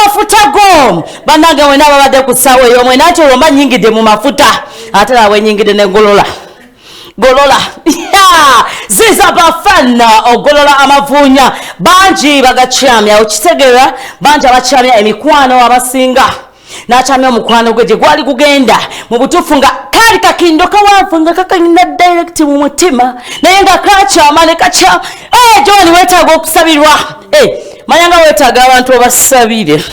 amafuta go banange wena babadde ku ssaawa eyo mwena ati olwo mba nnyingidde mu mafuta ate nawe nnyingidde ne golola ziza bafana ogolola amavuunya bangi bagakyamya okitegeera bangi abakyamya emikwano abasinga n'akyamya omukwano gwe gye gwali gugenda mu butuufu nga kali kakindo kawanvu nga kakanyina direct mu mutima naye nga kakyama ne kakyama John weetaaga okusabirwa manya nga weetaaga abantu obasabire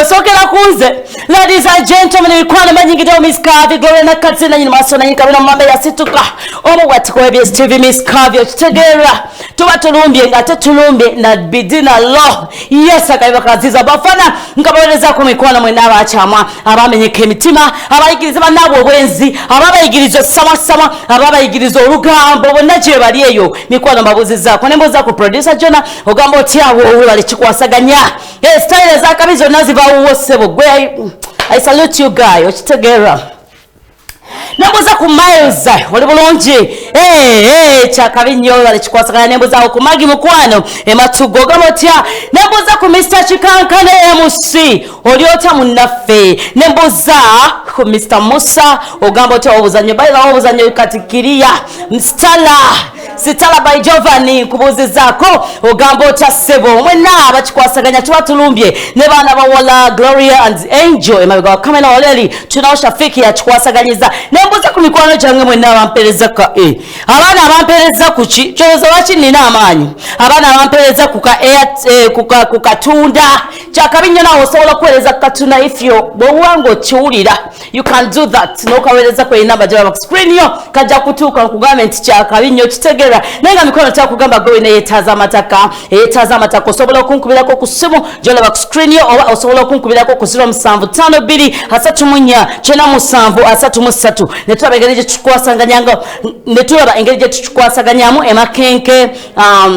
osokera kunze ladies and gentlemen mikwano banyingiddewo Miss Kavi Gloria nakatse nanyini maaso nanyini kabina mumambe yasituka omubwatiko w'ebs tv Miss Kavi okitegeera tuba tulumbye nga tetulumbye na bidina lo yes akayiba kaziza bafana nga baweerezako mikwano mwena abakyamwa abamenyeka emitima abayigiriza bannaabwe obwenzi ababayigiriza osamasama ababayigiriza olugambo bonna gye bali eyo mikwano mbabuuzizaako ne mbuuzaku producer Jona ogamba otyawo webale kikwasaganya style ezakabi zonna zibawuwo ssebo gwe I salute you guy okitegeera nembuza ku miles oli bulungi kyakabi nnyo bale kikwasaganya nembuzaako ku magi mukwano ematugo ogamba otya nembuza ku Mr. Chikankane MC oli otya munnaffe nembuza ku Mr. Musa ogamba otya obuzannyo bayirawo obuzannyo katikiriya Sitala by Giovanni kubuuzizaako ogamba otya ssebo mwena bakikwasaganya tuba tulumbye ne baana bawala Gloria and Angel emabega wa kamera oleli tunawo Shafiki yakikwasaganyiza nembuza ku mikwano gyange mwena abampereza ka abaana abampereza ku ki kyoza lwaki nina amaanyi abaana abampereza ku katunda kyakabi nnyo nawe osobola okuweereza ku katunda ifyo bw'owanga okiwulira you can do that n'okaweereza ku enamba gye baba ku screen yo kajja kutuuka okugambe nti kyakabi nnyo kitegeera naye nga mikwano kyakugamba gwe wina yeetaaza amataka osobola okunkubirako ku ssimu gy'olaba ku screen yo oba osobola okunkubirako ku 0752949733 ne tulaba engeri gye tukikwasaganyanga ne tulaba engeri gye tukikwasaganyamu emakenke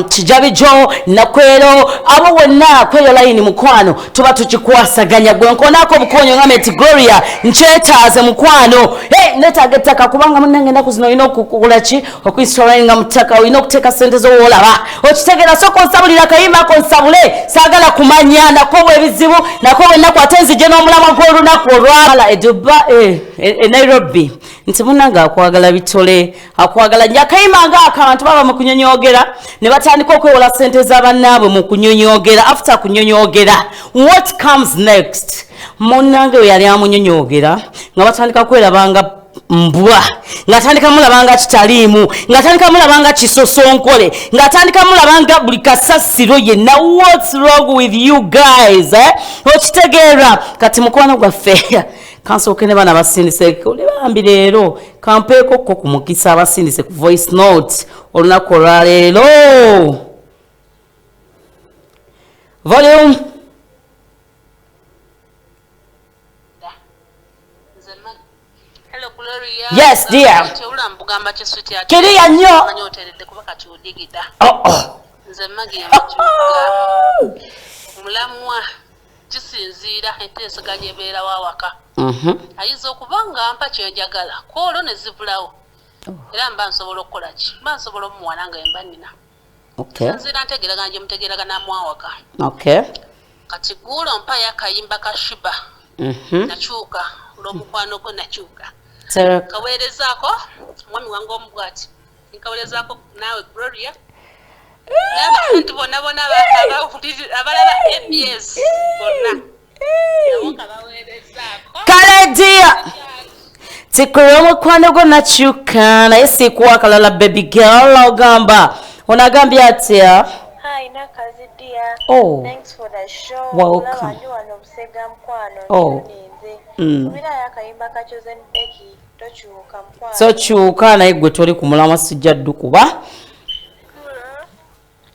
kijabijo nakwero abo wonna kweyo layini mukwano tuba tukikwasaganya gwe nkonaako obukonyo nga meti Gloria nkyetaaze mukwano netaaga ettaka kubanga munnange ennaku zino olina okukugula ki okuinstolinga mutaka olina okuteeka sente z'owoolaba okitegeera soka onsabulira akayimba nsabule saagala kumanya nako bwebizibu nako bwennaku ate nzije n'omulamwa gw'olunaku olwala Nairobi nti munnange akwagala bitole akwagala nnyo akayimba ngaako abantu baba mu kunyonyogera ne batandika okwewola sente z'abannaabwe mu kunyonyogera after kunyonyogera what comes next munnange we yali amunyonyogera nga batandika kwerabanga mbwa ngatandika mulabanga kitaliimu ngatandika mulabanga kisosonkole ngatandika mulabanga buli kasasiro yenna what's wrong with you guys okitegeera kati mukwano gwaffe kansooke ne bana basindise olibambi leero kampeeko ko ku mukisa abasindise ku voice note olunaku olwaleero volume yes dear kiriya nnyo mulamwa kisinziira enteeseganya ebeera wawaka ayinza okuba nga mpa kyenjagala kwolwo ne zivulawo era mba nsobola okukola ki mba nsobola omuwala nga emba nina nzira ntegeeraga nje mutegeeraga namwawaka kati guulo mpayo akayimba ka shiba nakyuka olw'omukwano gwe nakyuka kaweerezaako mwami wange omubwati nkaweerezaako naawe Gloria nti bonna bonna abalaba MBS bonna nabo kabaweerezaako kale dia tikuli omukwano gwo nakyuka naye siikuwa akalala baby girl ogamba onagambye atya Thanks for the show. Welcome. So chuka naye gwe toli ku mulamwa sijja ddu kuba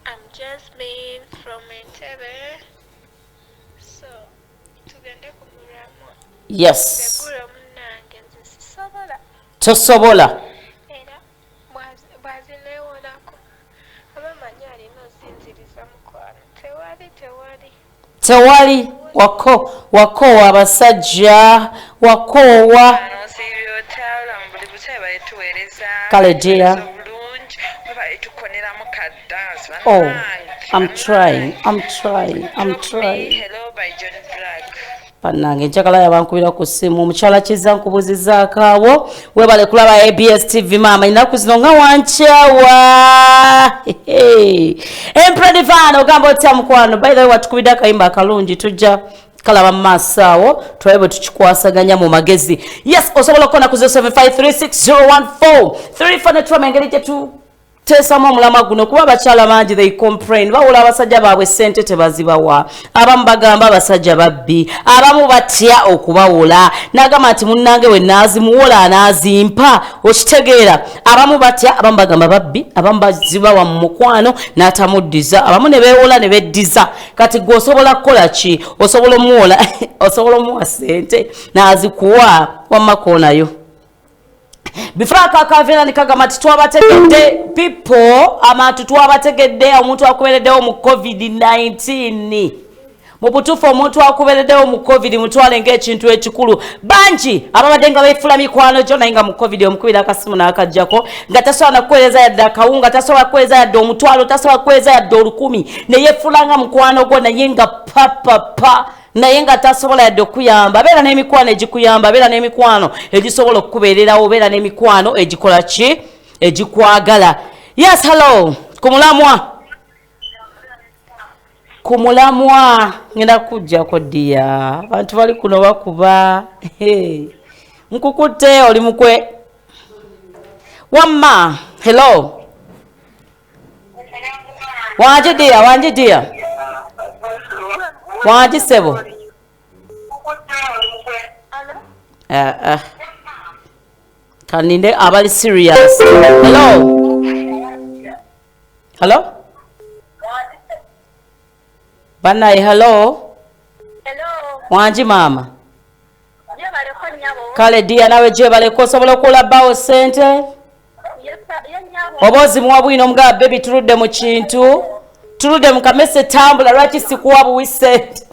I'm Jasmine from Entebbe. So tugende ku mulamwa. yes Sobola. tosobola Era bwazineewolako abamanyi alina osinziriza mukwano tewali wakoowa abasajja wakoowa kale dear I'm trying. Hello by John Black. Panange njagala yabankubira ku ssimu omukyala Kizza nkubuzizaako abo webale kulaba ABS TV mama inaku zino nga wankyawa empredivano ogamba otya mukwano by the way watukubidde akayimba akalungi tujja kalaba mu maaso awo tulabe bwe tukikwasaganya mu magezi yes osobola okukona ku 0753601434 netwama engeri gyetu tesamu omulama guno kuba abakyala bangi they complain bawula abasajja baabwe ssente tebazibawa abamu bagamba abasajja babbi abamu batya okubawula n'agamba nti munnange we naazimuwola anaazimpa okitegeera abamu batya abamu bagamba babbi abamu bazibawa mu mukwano n'atamuddiza abamu ne beewola ne beddiza kati gwe osobola kukola ki osobola omuwola osobola omuwa ssente n'azikuwa wamma koonayo before akakavera nikagamba titwabategedde people abantu twabategedde omuntu akubereddewo mu covid-19 mu butuufu omuntu akubereddewo mu covid mutwale ng'ekintu ekikulu bangi ababadde nga beefula mikwano gyo naye nga mu covid omukubira akasimu n'akajjako nga tasobola nakuweereza yadde akawunga tasobola kuweereza yadde omutwalo tasobola kuweereza yadde 1000 ne yeefula nga mukwano gwo naye nga papapa naye nga tasobola yadde okuyamba beera n'emikwano egikuyamba beera n'emikwano egisobola okukubeererawo beera n'emikwano egikola ki egikwagala yes hello ku mulamwa ngenda kujjako ddiya abantu bali kuno bakuba nkukutte oli mukwe wamma hello wangi ddiya wangi sebo kaninde abali serious hello banayi hello wangi mama kale dia nawe gyebaleko osobola okulabawo ssente oba ozimuwa bwino omugaba bebi tuludde mu kintu tuludde mu kamese tambula lwaki sikuwa buwi ssente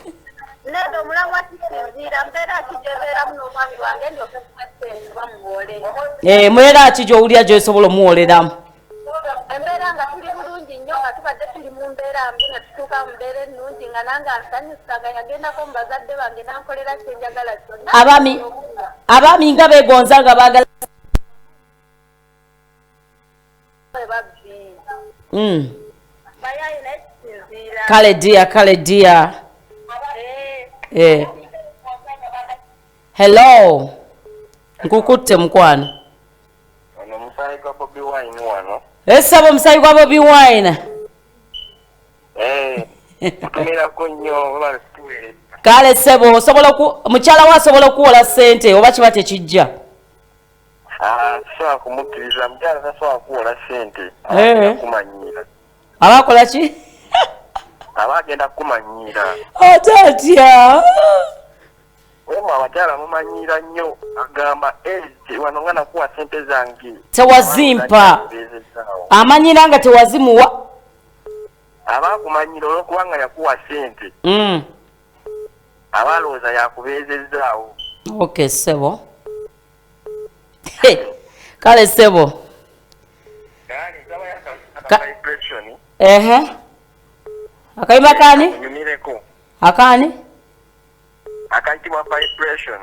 mwera ki gy'owulira gy'osobola omuwoleramu embeera nga tuli bulungi nnyo nga tubadde tuli mu mbeera mbi nga tutuuka mu mbeera ennungi nga nange ansanyusaga yagendako mu bazadde bange nankolera kyenjagala kyonna abaami nga beegonza nga baagala kale dia hello nkukutte mukwano esaba omusayi gwa Bobi Wine kale sebo osobola mukyala wa asobola okuwola ssente oba kiba tekijja sobola kumukkiriza mukyala tasobola kuwola ssente abakola ki aba agenda kukumanyiira atatya wema abakyala mumanyira nnyo agamba wano nga nakuwa ssente zange tewazimpa amanyira nga tewazimuwa aba akumanyira olwokubanga yakuwa ssente aba alowooza yakubeezezaawo okay sebo kale sebo akayimba kani akani akayitibwa vibration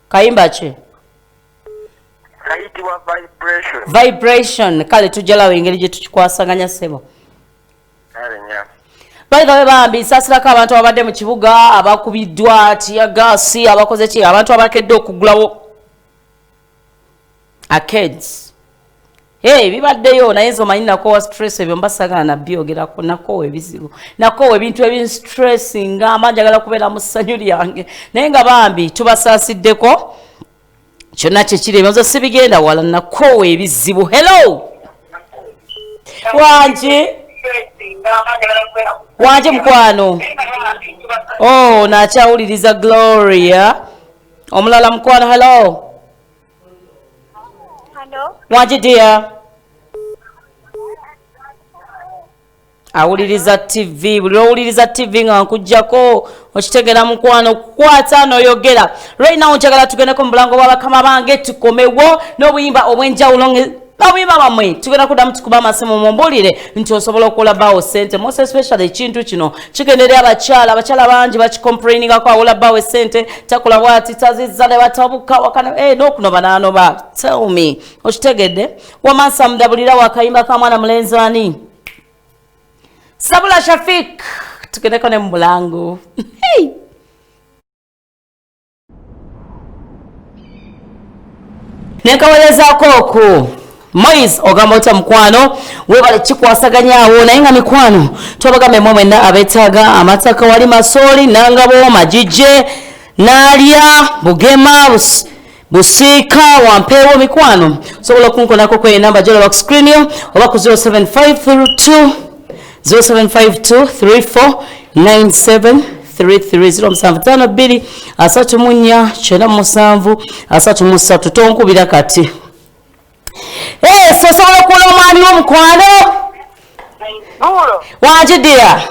kayimba ki kayitibwa vibration kale tujjalawo engeri gye tukikwasaganya sebo kale nya by the way bambi nsasirako abantu abadde mu kibuga abakubiddwa tiyagasi abakoze ki abantu abakedde okugulawo arcades bibaddeyo naye nze omanyi nakowa stress ebyo mbasagala nabyogerako nakowa ebizibu nakowa ebintu ebinstressinga amanyi agala kubeera mu ssanyu lyange naye nga bambi tubasasiddeko kyonna kyekiri ebyozo sibigenda wala nakowa ebizibu hello wangi mukwano nakyawuliriza Gloria omulala mukwano hello wangi dia awuliriza TV buli lwowuliriza TV nga nkujjako okitegera mukwano kukwata n'oyogera right now njagala tugendeko mu bulango bw'abakama bange tukomewo n'obuyimba obw'enjawulo bawima bamwe tugenda kuddamu tukuba amasimu mumbulire nti osobola okulabawo sente most especially ekintu kino kigenderera abakyala bangi bakikomplainingako awolabawo sente takola bwati tazizza ne batabuka wakana n'okunoba n'anoba tell me okitegedde wamansa mudabulira wakayimba ka mwana mulenzi ani Sabula Shafik tugendeko ne mubulango hey. Nekawelezaako okwo Moise ogamba otya mukwano webale kikwasaganyaawo naye nga mikwano twabagambe mwe mwenna abeetaaga amataka wali masooli nangabo majije naalya bugema busiika wampeewo mikwano sobola okunkonako kwe namba gyolaba ku screen yo oba ku 0752349733 tonkubira kati sosobola okuwula omwami w'omukwano wanjidira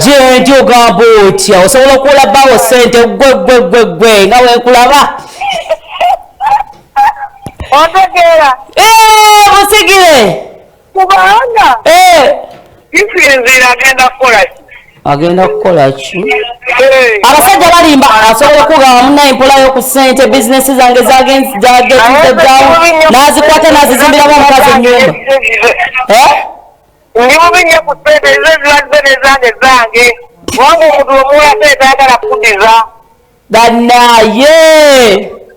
gyendi ogamba otya osobola okuwula bbawo sente gwe nga wenkulaba otegeera musigire kubanga kisinziira agenda kukola ki abasajja balimba asobola okugamba munnaye mpolayo ku ssente bizinesi zange zagezizezaawo n'azikwata n'azizimbiramu omukazi ennyumba ndi mubi nnyo ku ssente ezo ezibazze nezange wanga omuntu omuwula sente ayagala kuddiza banaye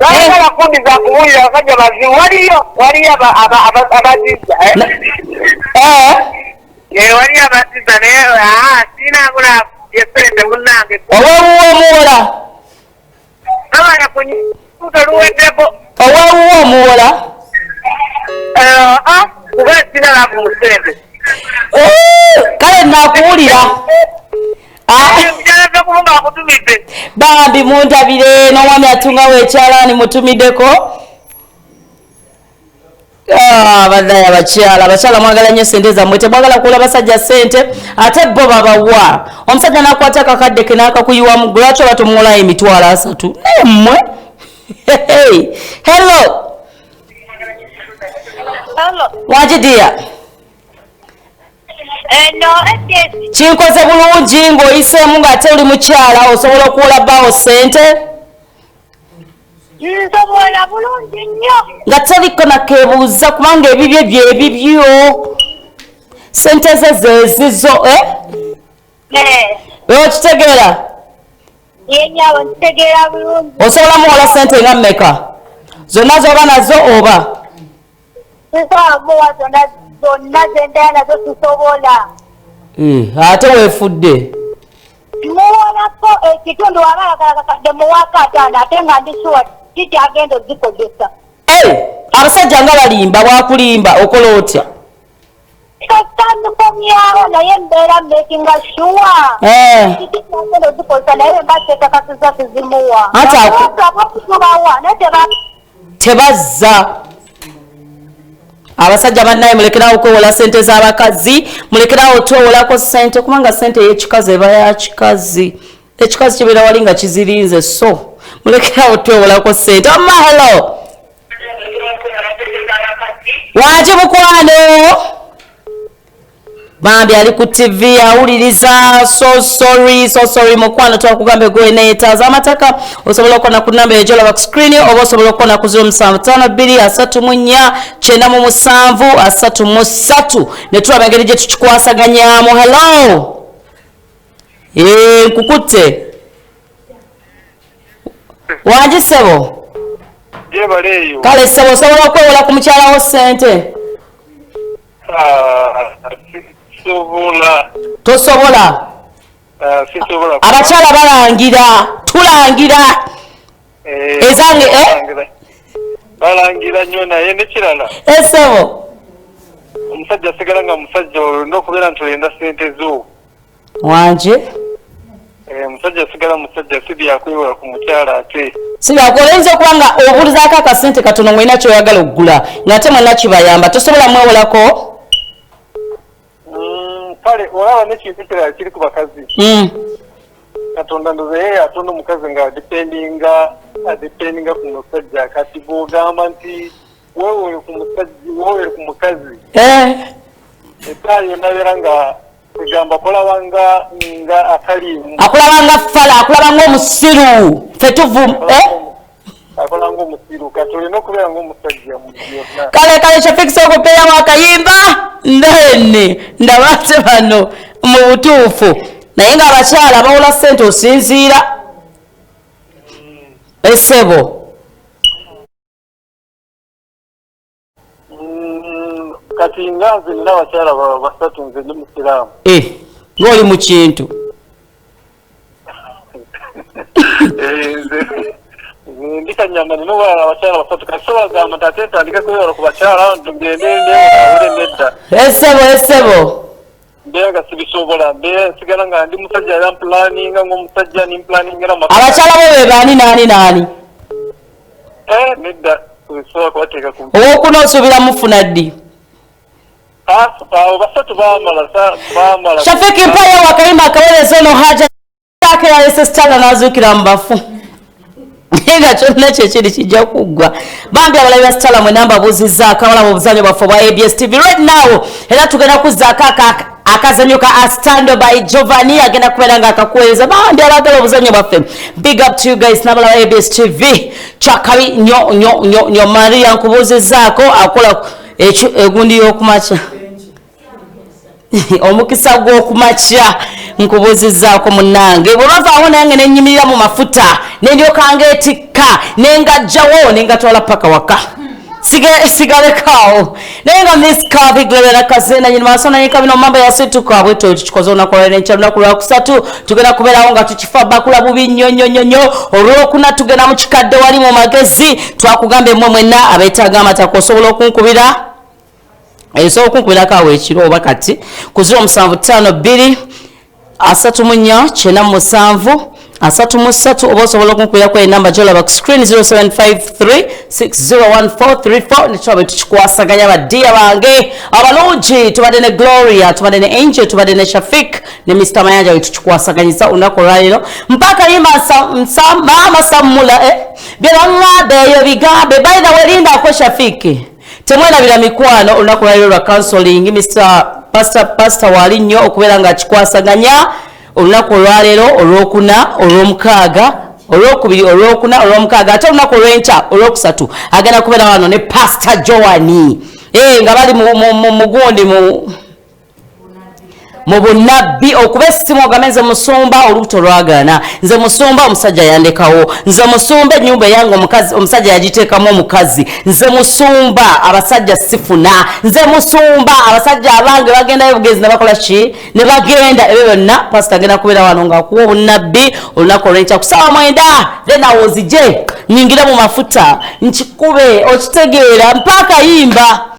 ayagala kuddiza kuwulira abasajja bazibu waliyo abazizza waliyo abazizza naye sinagula yesente munnange owewuwo omuwola abana kunyuto luweddeko owewuwo omuwola kuba sinala ku musente kale nakuwulira bambi muntabire n'omwami atungawo ekyalaani mutumiddeko banaye abakyala mwagala nnyo sente zammwe temwagala kuwula basajja sente ate bo babawa omusajja nakwata akakadde ke n'akakuyiwamu gwe lwaki oba tomuwolayo emitwalo 3 naye mmwe hello wajidiya kinkoze bulungi ng'oyiseemu ng'ate oli mukyala osobola okuwula bbawo sente nsobola bulungi nnyo nga toliko nakeebuuza kubanga ebibyo byebibyo sente ze zezizo okitegeera yenyawo nkitegeera bulungi osobola muwola sente nga mmeka zonna zoba nazo oba sisobola muwa zonna zendaya nazo sisobola ate weefudde muwolako ekitundu waba ayagala kakadde muwaka ataano ate nga ndisuwa kiti agenda ozikozesa abasajja nga balimba bwakulimba okola otya katankomyawo naye mbeera mbekinga shuwa kiti agenda ozikozesa naye mbateeka kasiza sizimuwa okutubawa naye tebazza abasajja bannaye mulekerawo okwewola sente z'abakazi mulekerawo twewolako sente kubanga sente ey'ekikazi eba yakikazi ekikazi kibeera wali nga kizirinze so mulekerawo twewolako sente omahelo wangi mukwano bambi ali ku tv awuliriza so sorry mukwano twakugambe gwe neetaaza amataka osobola okona ku namba ejolaba ku screen oba osobola okona ku 0752347333 ne tulaba engeri gye tukikwasaganyaamu hello nkukutte wangi ssebo kale ssebo osobola okwewola ku mukyalawo sente tosobola abakyala balangira tulangira ezange balangira nnyo naye nekirala esebo omusajja asigala nga musajja olina okubeera nti olenda sente zo wanje omusajja asigala musajja si byakwewola ku mukyala ate sibyakola oyinza okuba nga obuulizaako akasente katono mwina kyoyagala okugula ng'ate mwenna kibayamba tosobola mwewolako kale olaba nekintu kirala kiri ku bakazi katonda ndoze atonda omukazi nga adipendinga ku musajja kati bw'ogamba nti wewe kumukazi etayo naberanga kugamba kulabanga nga akalimu akulabanga fala akulabanga omusiru fetuvu akulanga omusiru katolina okubeera ng'omusajja mubyonna kale kyafikisa okupeeramu akayimba ndene ndabate bano mu butuufu naye ng'abakyala bawula ssente osinziira essebo kati nga nze nina abakyala basatu nze ndi musiraamu ng'oli mu kintu ndikanyamba nina abakyala basatu kati sobagamba nti ate ntandike kwewala ku bakyala tugende ndewule nedda essebo mbeera sibisobola mbeera nsigala nga ndi musajja yampulaninga ng'omusajja nimplaningira abakyala bo be baani naani nedda bisobola kubateeka ku owokuna osuubira mufuna ddi basatu baamala shafiki mpayo wakayimba akaweereza ono haja ake yalese sitala n'azuukira mu bafu nga kyonna kyekiri kijja kuggwa bambi abalabi ba sitala mwe nambabuuzizzaako abalaba obuzanyo bwaffe obwa abs tv right now era tugenda kuzzaako akazanyo ka astando by Giovanni agenda kubeera nga akakuweereza bambi abaagala obuzanyo bwaffe big up to you guys n'abalaba abs tv kyakabi nyo maria nkubuuzizzaako akola egundi y'okumakya omukisa gw'okumakya nkubuuzizzaako munnange bwolwavaawo nange nenyimirira mu mafuta nendyokanga etikka nengajjawo nengatwala paka waka sigalekaawo naye nga miss kavi globera kazena nyini maaso nanyika bino mamba yasituka bwetyo kikoze olunaku lwenekya lunaku lwakusatu tugenda kubeerawo nga tukifa bakula bubi nnyo olwokuna tugenda mu kikadde wali mu magezi twakugamba emmwe mwenna abeetaaga amataka osobola okunkubira esobola okunkubirako awo ekiro oba kati ku 0752 34 97 33 oba osobola okunkubirako enamba gyolaba ku screen 0753 601434 netwaba tukikwasaganya baddiya bange abalungi tubadde ne Gloria tubadde ne Angel tubadde ne Shafik ne Mr. Mayanja wetukikwasaganyisa olunaku olwaliro mpaka yimba mama Samula byebaŋŋambe eyo bigambe bayina werindako Shafiki temwerabira mikwano olunaku lwaliro lwa counseling Mr. Pastor wali nnyo okubeera nga akikwasaganya olunaku olwaleero olwokuna olwomukaaga olwokubiri olwokuna olwomukaaga ate olunaku olwenkya olwokusatu agenda kubeera wano ne Pastor Joani nga bali mugundi mu bunabbi okuba essimu ogambe nze musumba olubuto lwagaana nze musumba omusajja yandekawo nze musumba ennyumba eyange omusajja yagiteekamu omukazi nze musumba abasajja sifuna nze musumba abasajja abange bagendayo bugezi ne bakola ki ne bagenda ebyo byonna pasita agenda kubeera wano ngaakuwa obunabbi olunaku olwenkya ku ssaawa 9 then awozije nyingira mu mafuta nkikube okitegeera mpaka yimba